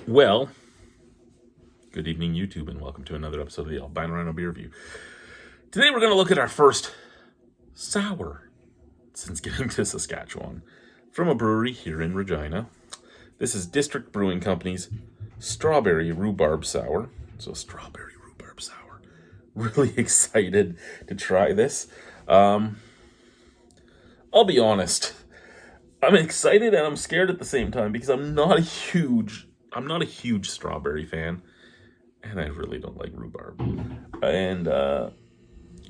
Well, good evening, YouTube, and welcome to another episode of the Albino Rhino Beer Review. Today we're going to look at our first sour since getting to Saskatchewan from a brewery here in Regina. This is District Brewing Company's Strawberry Rhubarb Sour. So, Strawberry Rhubarb Sour. Really excited to try this. I'll be honest. I'm excited and I'm scared at the same time because I'm not a huge strawberry fan. And I really don't like rhubarb. And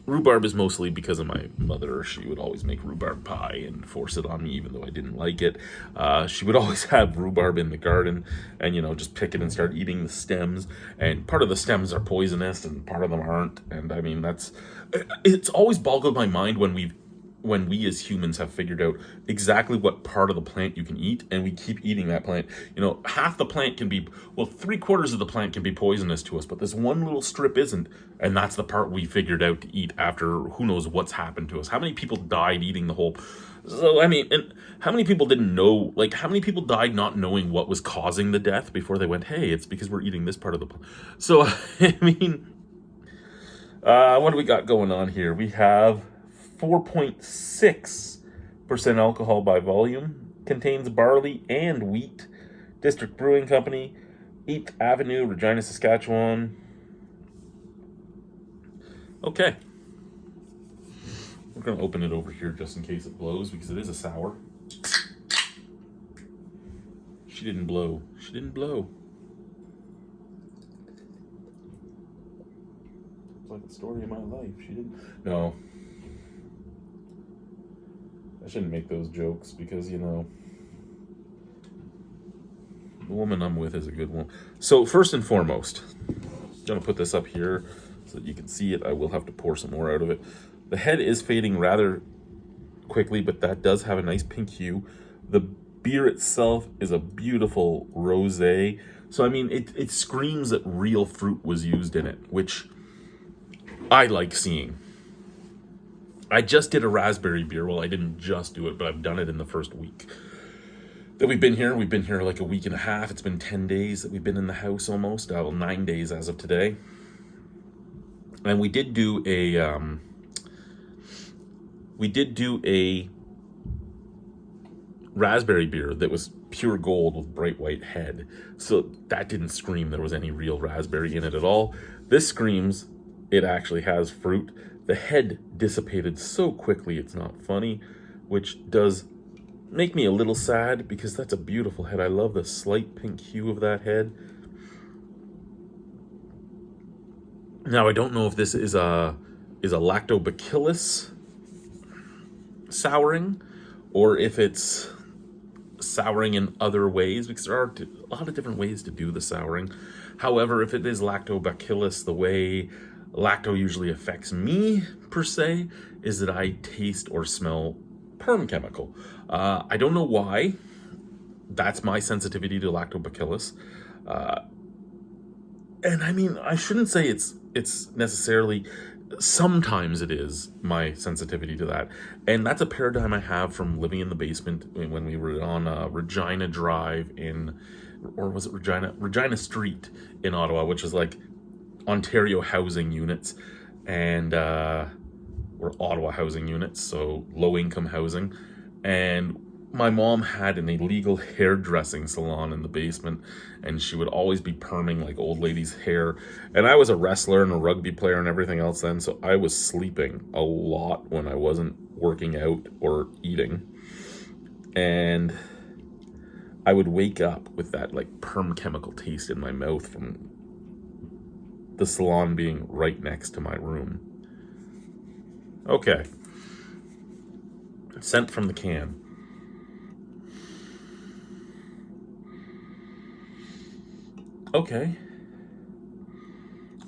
rhubarb is mostly because of my mother. She would always make rhubarb pie and force it on me, even though I didn't like it. She would always have rhubarb in the garden and, just pick it and start eating the stems. And part of the stems are poisonous and part of them aren't. And I mean, it's always boggled my mind when we as humans have figured out exactly what part of the plant you can eat, and we keep eating that plant. Half the plant can be, 3/4 of the plant can be poisonous to us, but this one little strip isn't, and that's the part we figured out to eat after who knows what's happened to us. How many people died eating the whole... So, I mean, and how many people didn't know, how many people died not knowing what was causing the death before they went, hey, it's because we're eating this part of the plant. So, I mean, what do we got going on here? We have 4.6% alcohol by volume, contains barley and wheat. District Brewing Company, 8th Avenue, Regina, Saskatchewan. Okay. We're going to open it over here just in case it blows, because it is a sour. She didn't blow. She didn't blow. It's like the story of my life. She didn't... No. I shouldn't make those jokes because, the woman I'm with is a good one. So first and foremost, I'm going to put this up here so that you can see it. I will have to pour some more out of it. The head is fading rather quickly, but that does have a nice pink hue. The beer itself is a beautiful rosé. So, I mean, it screams that real fruit was used in it, which I like seeing. I just did a raspberry beer. Well, I didn't just do it, but I've done it in the first week that we've been here. We've been here like a week and a half. It's been 10 days that we've been in the house almost. 9 days as of today. And we did do a raspberry beer that was pure gold with bright white head. So that didn't scream there was any real raspberry in it at all. This screams it actually has fruit. The head dissipated so quickly it's not funny, which does make me a little sad because that's a beautiful head. I love the slight pink hue of that head. Now, I don't know if this is a lactobacillus souring or if it's souring in other ways, because there are a lot of different ways to do the souring. However, if it is lactobacillus, the way lacto usually affects me, per se, is that I taste or smell perm chemical. I don't know why. That's my sensitivity to lactobacillus. And I mean, I shouldn't say it's necessarily... Sometimes it is my sensitivity to that. And that's a paradigm I have from living in the basement when we were on Regina Drive or was it Regina Street in Ottawa, which is like Ontario housing units or Ottawa housing units, so low-income housing. And my mom had an illegal hairdressing salon in the basement, and she would always be perming like old ladies' hair. And I was a wrestler and a rugby player and everything else then, so I was sleeping a lot when I wasn't working out or eating. And I would wake up with that like perm chemical taste in my mouth from the salon being right next to my room. Okay. Sent from the can. Okay.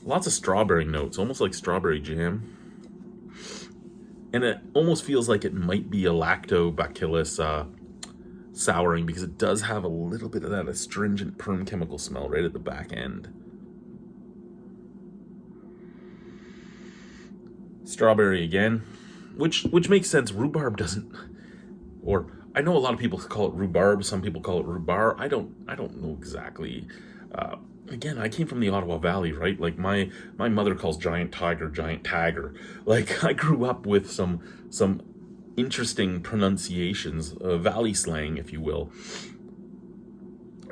Lots of strawberry notes, almost like strawberry jam. And it almost feels like it might be a lactobacillus souring, because it does have a little bit of that astringent perm chemical smell right at the back end. Strawberry again, which makes sense. Rhubarb doesn't, or I know a lot of people call it rhubarb. Some people call it rhubarb. I don't know exactly. Again, I came from the Ottawa Valley, right? Like my mother calls giant tiger giant tagger. Like I grew up with some interesting pronunciations, valley slang, if you will.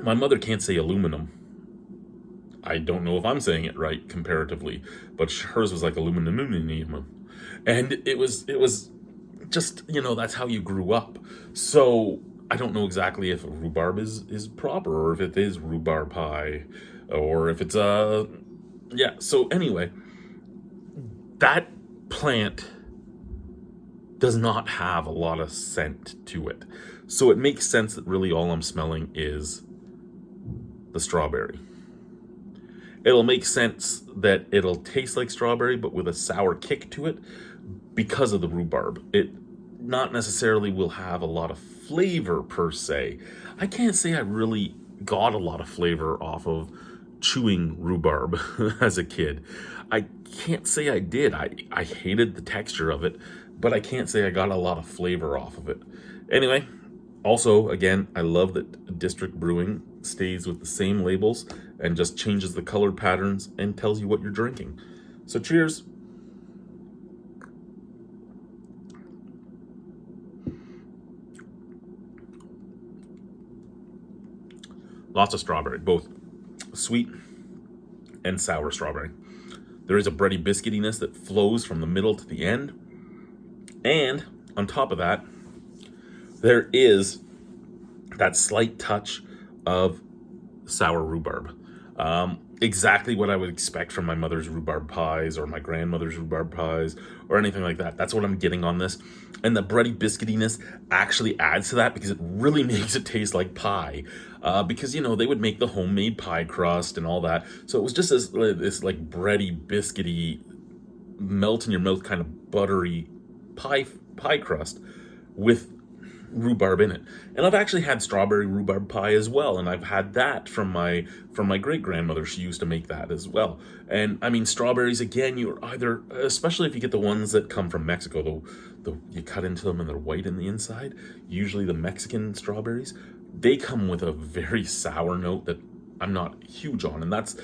My mother can't say aluminum. I don't know if I'm saying it right comparatively, but hers was like aluminum, and it was just, that's how you grew up. So I don't know exactly if rhubarb is proper, or if it is rhubarb pie, or if it's yeah. So anyway, that plant does not have a lot of scent to it, so it makes sense that really all I'm smelling is the strawberry. It'll make sense that it'll taste like strawberry, but with a sour kick to it because of the rhubarb. It not necessarily will have a lot of flavor per se. I can't say I really got a lot of flavor off of chewing rhubarb as a kid. I can't say I did. I hated the texture of it, but I can't say I got a lot of flavor off of it. Anyway, also, again, I love that District Brewing stays with the same labels and just changes the color patterns and tells you what you're drinking. So cheers. Lots of strawberry, both sweet and sour strawberry. There is a bready biscuitiness that flows from the middle to the end. And on top of that, there is that slight touch of sour rhubarb. Exactly what I would expect from my mother's rhubarb pies or my grandmother's rhubarb pies or anything like that. That's what I'm getting on this. And the bready biscuitiness actually adds to that because it really makes it taste like pie. Because, they would make the homemade pie crust and all that. So it was just this like bready, biscuity, melt in your mouth kind of buttery pie crust with rhubarb in it. And I've actually had strawberry rhubarb pie as well, and I've had that from my great grandmother. She used to make that as well. And I mean, strawberries, again, you're either, especially if you get the ones that come from Mexico, you cut into them and they're white in the inside, usually the Mexican strawberries, they come with a very sour note that I'm not huge on. And that's,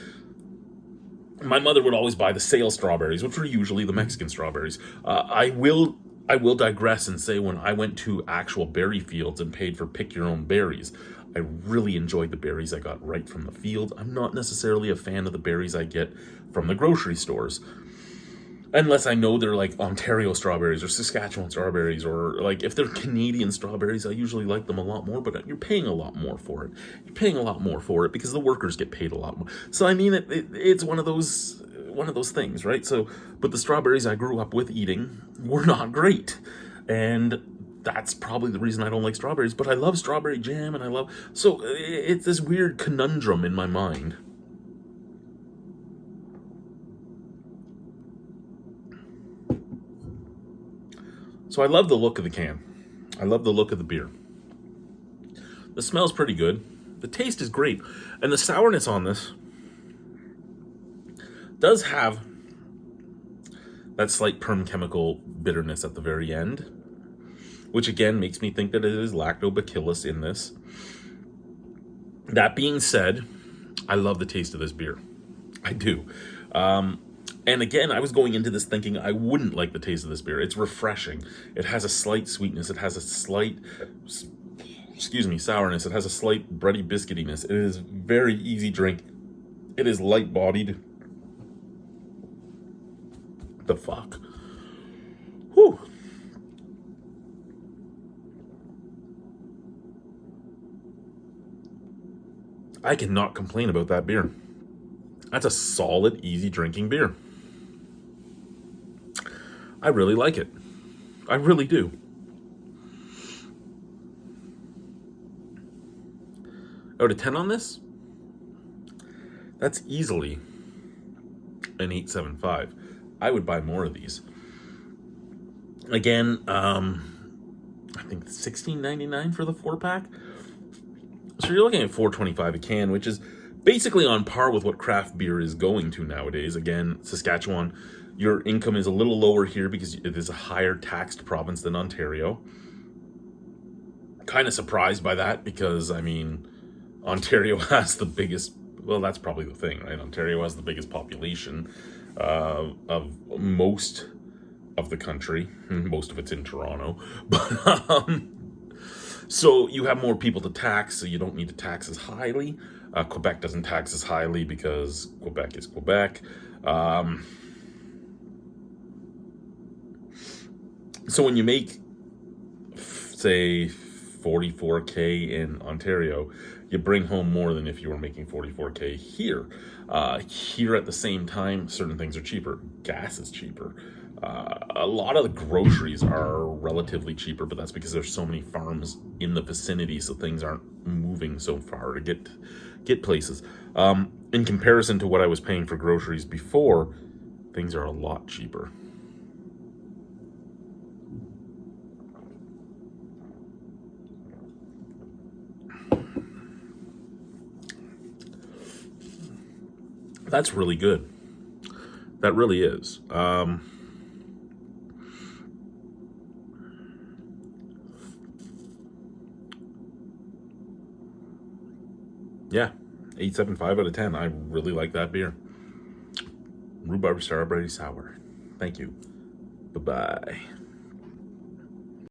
my mother would always buy the sale strawberries, which were usually the Mexican strawberries. I will digress and say, when I went to actual berry fields and paid for pick your own berries, I really enjoyed the berries I got right from the field. I'm not necessarily a fan of the berries I get from the grocery stores, unless I know they're like Ontario strawberries or Saskatchewan strawberries, or like if they're Canadian strawberries, I usually like them a lot more, but you're paying a lot more for it. You're paying a lot more for it because the workers get paid a lot more. So I mean, it's one of those things, right? So, but the strawberries I grew up with eating were not great. And that's probably the reason I don't like strawberries, but I love strawberry jam and so it's this weird conundrum in my mind. So I love the look of the can. I love the look of the beer. The smell's pretty good. The taste is great. And the sourness on this does have that slight perm chemical bitterness at the very end, which again makes me think that it is lactobacillus in this. That being said, I love the taste of this beer. I do. And again, I was going into this thinking I wouldn't like the taste of this beer. It's refreshing. It has a slight sweetness. It has a slight, sourness. It has a slight bready biscuitiness. It is very easy drink. It is light-bodied. The fuck? Whew. I cannot complain about that beer. That's a solid, easy drinking beer. I really like it. I really do. Out of 10 on this? That's easily an 8.75. I would buy more of these. Again, I think $16.99 for the 4-pack. So you're looking at $4.25 a can, which is basically on par with what craft beer is going to nowadays. Again, Saskatchewan, your income is a little lower here because it is a higher taxed province than Ontario. Kind of surprised by that because, I mean, Ontario has the biggest, well, that's probably the thing, right? Ontario has the biggest population of most of the country. Most of it's in Toronto. But, so you have more people to tax, so you don't need to tax as highly. Quebec doesn't tax as highly because Quebec is Quebec. So when you make, say, 44K in Ontario, you bring home more than if you were making 44K here. Here at the same time, certain things are cheaper. Gas is cheaper. A lot of the groceries are relatively cheaper, but that's because there's so many farms in the vicinity, so things aren't moving so far to get places. In comparison to what I was paying for groceries before, things are a lot cheaper. That's really good. That really is. Yeah, 8.75 out of 10. I really like that beer. Rhubarb Strawberry Sour. Thank you. Bye-bye.